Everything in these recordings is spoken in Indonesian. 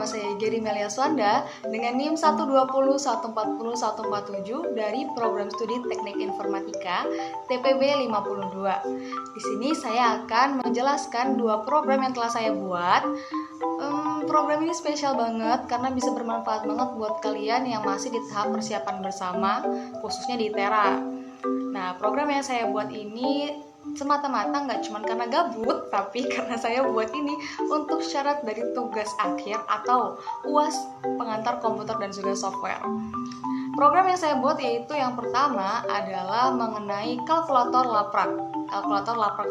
nama saya Geri Melia Swanda dengan NIM 120140147 dari Program Studi Teknik Informatika TPB 52. Di sini saya akan menjelaskan dua program yang telah saya buat. Program ini spesial banget karena bisa bermanfaat banget buat kalian yang masih di tahap persiapan bersama, khususnya di ITERA. Nah, program yang saya buat ini semata-mata nggak cuma karena gabut, tapi karena saya buat ini untuk syarat dari tugas akhir atau UAS pengantar komputer dan juga software. Program yang saya buat yaitu yang pertama adalah mengenai kalkulator laprak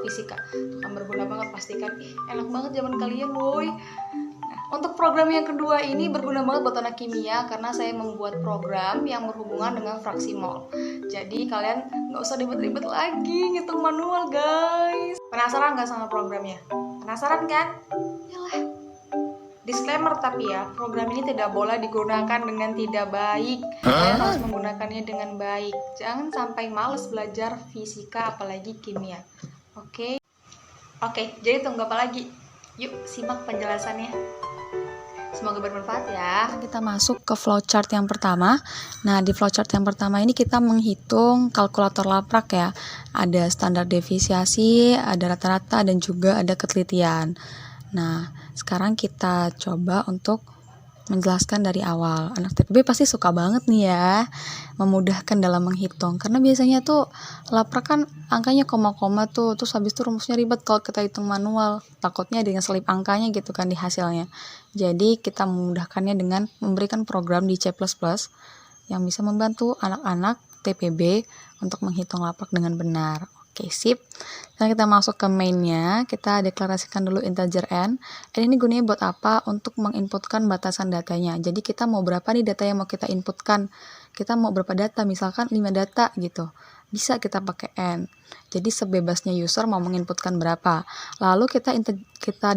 fisika. Kan berguna banget, pastikan enak banget zaman kalian boy. Untuk program yang kedua ini berguna banget buat anak kimia karena saya membuat program yang berhubungan dengan fraksi mol. Jadi kalian nggak usah ribet-ribet lagi ngitung manual guys. Penasaran nggak sama programnya? Penasaran kan? Yalah. Disclaimer tapi ya, program ini tidak boleh digunakan dengan tidak baik. Kalian harus menggunakannya dengan baik. Jangan sampai males belajar fisika apalagi kimia. Oke, jadi tunggu apa lagi? Yuk simak penjelasannya. Semoga bermanfaat ya. Kita masuk ke flowchart yang pertama. Nah, di flowchart yang pertama ini kita menghitung kalkulator laprak ya. Ada standar deviasi, ada rata-rata, dan juga ada ketelitian. Nah, sekarang kita coba untuk menjelaskan dari awal. Anak TPB pasti suka banget nih ya, memudahkan dalam menghitung. Karena biasanya tuh laprak kan angkanya koma-koma tuh, terus habis itu rumusnya ribet kalau kita hitung manual. Takutnya ada yang selip angkanya gitu kan di hasilnya. Jadi kita memudahkannya dengan memberikan program di C++ yang bisa membantu anak-anak TPB untuk menghitung laprak dengan benar. Oke, sip. Sekarang kita masuk ke mainnya. Kita deklarasikan dulu integer n. N ini gunanya buat apa? Untuk menginputkan batasan datanya. Jadi kita mau berapa nih data yang mau kita inputkan? Kita mau berapa data? Misalkan 5 data gitu. Bisa kita pakai n. Jadi sebebasnya user mau menginputkan berapa. Lalu kita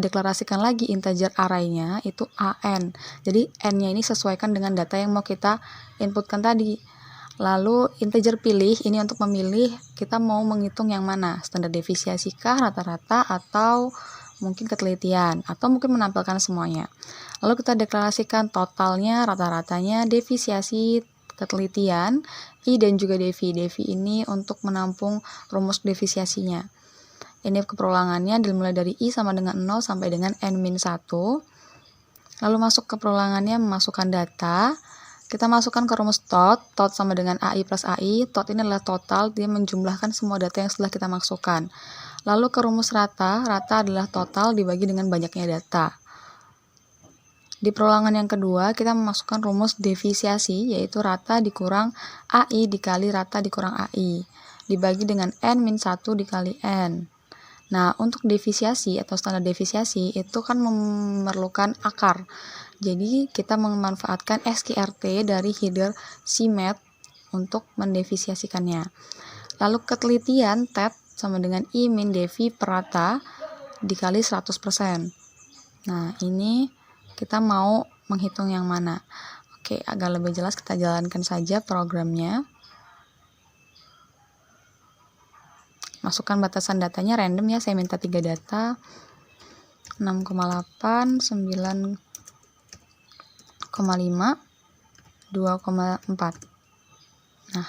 deklarasikan lagi integer array-nya itu an. Jadi n-nya ini sesuaikan dengan data yang mau kita inputkan tadi. Lalu integer pilih ini untuk memilih kita mau menghitung yang mana, standar deviasi kah, rata-rata, atau mungkin ketelitian, atau mungkin menampilkan semuanya. Lalu kita deklarasikan totalnya, rata-ratanya, deviasi, ketelitian, I dan juga devi. Devi ini untuk menampung rumus deviasinya. Ini keperolangannya dimulai dari I sama dengan 0 sampai dengan n-1. Lalu masuk ke perolangannya memasukkan data. Kita masukkan ke rumus tot sama dengan AI plus AI. Tot ini adalah total, dia menjumlahkan semua data yang setelah kita masukkan. Lalu ke rumus rata adalah total dibagi dengan banyaknya data. Di perolangan yang kedua, kita memasukkan rumus deviasi, yaitu rata dikurang AI dikali rata dikurang AI, dibagi dengan n-1 dikali n. Nah, untuk deviasi atau standar deviasi itu kan memerlukan akar. Jadi, kita memanfaatkan SQRT dari header CMath untuk mendefisiasikannya. Lalu ketelitian TET sama dengan I min devi per rata dikali 100%. Nah, ini kita mau menghitung yang mana. Oke, agak lebih jelas kita jalankan saja programnya. Masukkan batasan datanya random ya, saya minta 3 data. 6,8, 9,5, 2,4. Nah,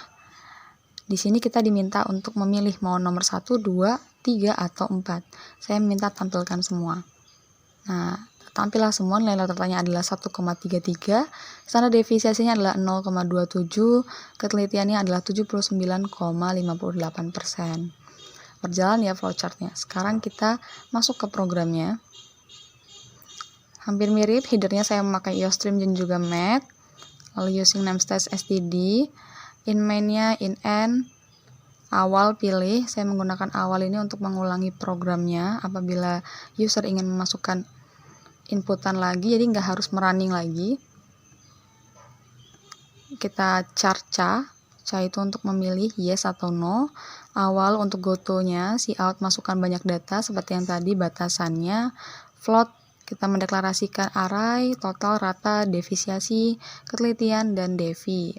di sini kita diminta untuk memilih mau nomor 1, 2, 3, atau 4. Saya minta tampilkan semua. Nah, tampillah semua, nilai rata-ratanya adalah 1,33, standar deviasinya adalah 0,27, ketelitiannya adalah 79,58%. Berjalan ya flowchartnya. Sekarang kita masuk ke programnya. Hampir mirip, headernya saya memakai IOStream dan juga Math. Lalu using namespace std, in main-nya in n, awal pilih, saya menggunakan awal ini untuk mengulangi programnya apabila user ingin memasukkan inputan lagi, jadi nggak harus merunning lagi. Kita char ca itu untuk memilih yes atau no. Awal untuk goto-nya, cout masukkan banyak data seperti yang tadi batasannya. Float kita mendeklarasikan array, total, rata, deviasi, ketelitian, dan devi.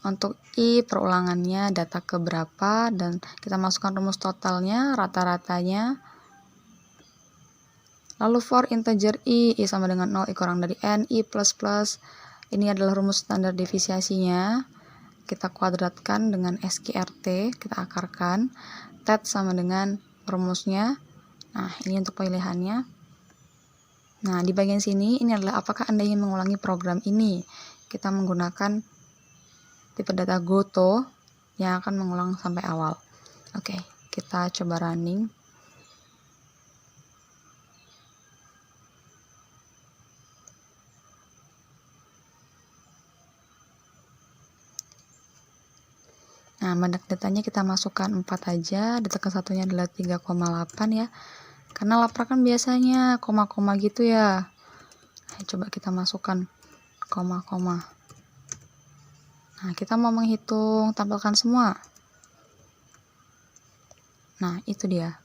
Untuk I perulangannya data keberapa dan kita masukkan rumus totalnya, rata-ratanya, Lalu for integer i sama dengan 0, i kurang dari n, i plus plus. Ini adalah rumus standar divisiasinya. Kita kuadratkan dengan SQRT, kita akarkan. Tet sama dengan rumusnya. Nah, ini untuk pilihannya. Nah, di bagian sini, ini adalah apakah Anda ingin mengulangi program ini. Kita menggunakan tipe data GOTO yang akan mengulang sampai awal. Oke, kita coba running. Nah, banyak datanya kita masukkan 4 aja, data ke satunya adalah 3,8 ya. Karena lapar kan biasanya koma-koma gitu ya. Nah, coba kita masukkan koma-koma. Nah, kita mau menghitung, tampilkan semua. Nah, itu dia.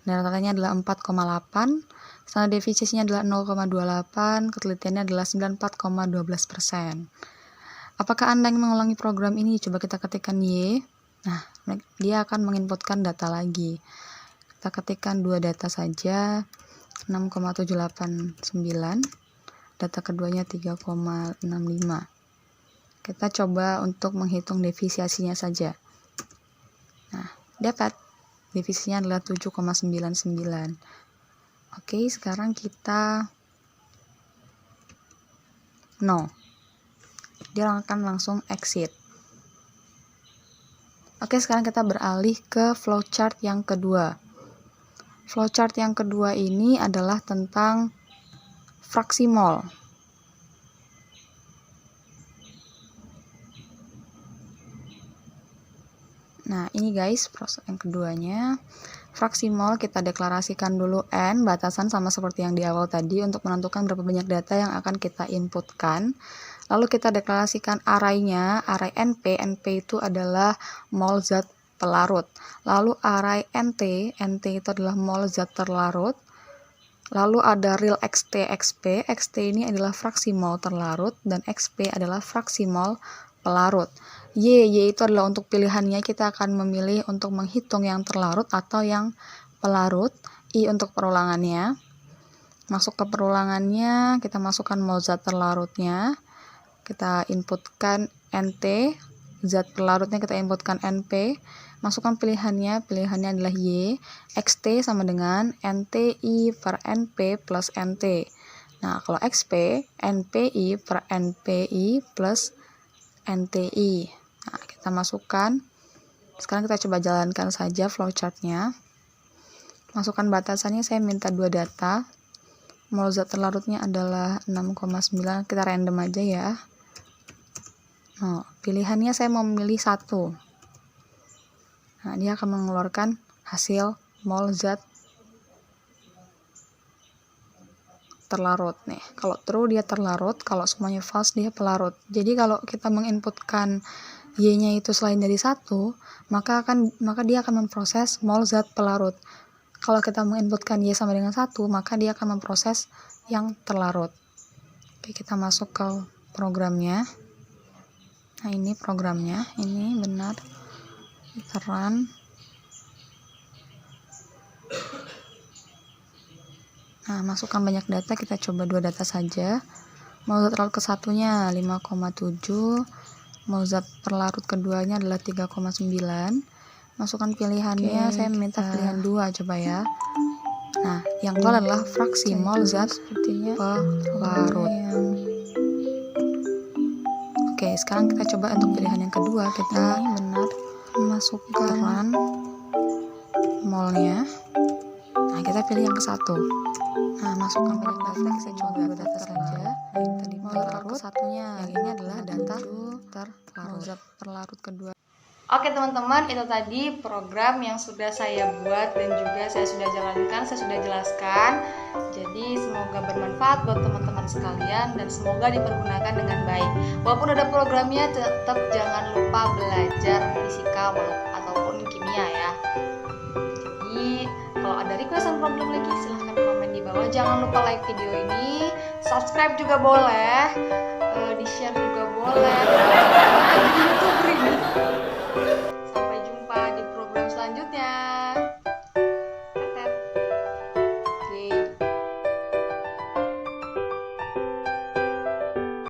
Datanya adalah 4,8, standar defisitnya adalah 0,28, ketelitiannya adalah 94,12%. Apakah Anda ingin mengulangi program ini? Coba kita ketikkan Y. Nah, dia akan menginputkan data lagi. Kita ketikkan 2 data saja, 6,789. Data keduanya 3,65. Kita coba untuk menghitung defisiasinya saja. Nah, dapat. Defisinya adalah 7,99. Oke, sekarang kita no. Dia akan langsung exit. Oke, sekarang kita beralih ke flowchart yang kedua. Flowchart yang kedua ini adalah tentang fraksi mol. Nah, ini guys, proses yang keduanya. Fraksi mol kita deklarasikan dulu n, batasan sama seperti yang di awal tadi untuk menentukan berapa banyak data yang akan kita inputkan. Lalu kita deklarasikan array-nya, array NP, NP itu adalah mol zat pelarut. Lalu array NT, NT itu adalah mol zat terlarut. Lalu ada real XT, XP, XT ini adalah fraksi mol terlarut, dan XP adalah fraksi mol pelarut. Y itu adalah untuk pilihannya, kita akan memilih untuk menghitung yang terlarut atau yang pelarut. I untuk perulangannya. Masuk ke perulangannya, kita masukkan mol zat terlarutnya. Kita inputkan NT, zat pelarutnya kita inputkan NP, masukkan pilihannya adalah Y, XT sama dengan NTI per NP plus NT. Nah, kalau XP, NPI per NPI plus NTI. Nah, kita masukkan. Sekarang kita coba jalankan saja flowchartnya. Masukkan batasannya, saya minta 2 data. Mol zat terlarutnya adalah 6,9, kita random aja ya. Nah, pilihannya saya mau memilih 1. Nah, dia akan mengeluarkan hasil mol zat terlarut nih. Kalau true dia terlarut, kalau semuanya false dia pelarut. Jadi kalau kita menginputkan Y-nya itu selain dari 1, maka dia akan memproses mol zat pelarut. Kalau kita menginputkan Y sama dengan 1, maka dia akan memproses yang terlarut. Oke, kita masuk ke programnya. Nah, ini programnya, ini benar. Kita run. Nah, masukkan banyak data, kita coba 2 data saja. Mol zat terlarut ke satunya 5,7, mol zat terlarut keduanya adalah 3,9. Masukkan pilihannya, saya minta pilihan 2 coba ya. Nah, yang keluar adalah fraksi mol zat pelarut. Oke, sekarang kita coba untuk pilihan yang kedua, kita benar masukkan molnya. Nah, kita pilih yang ke 1. Nah, masukkan banyak data, saya coba 2 data saja. Nah, ini tadi mol terlarut ke satunya, yang ini adalah data terlarut, zat terlarut kedua. Oke teman-teman, itu tadi program yang sudah saya buat dan juga saya sudah jalankan, saya sudah jelaskan. Jadi semoga bermanfaat buat teman-teman sekalian dan semoga dipergunakan dengan baik. Walaupun ada programnya, tetap jangan lupa belajar fisika ataupun kimia ya. Jadi kalau ada requestan problem lagi silahkan komen di bawah. Jangan lupa like video ini, subscribe juga boleh, di-share juga boleh. Sampai jumpa di program selanjutnya.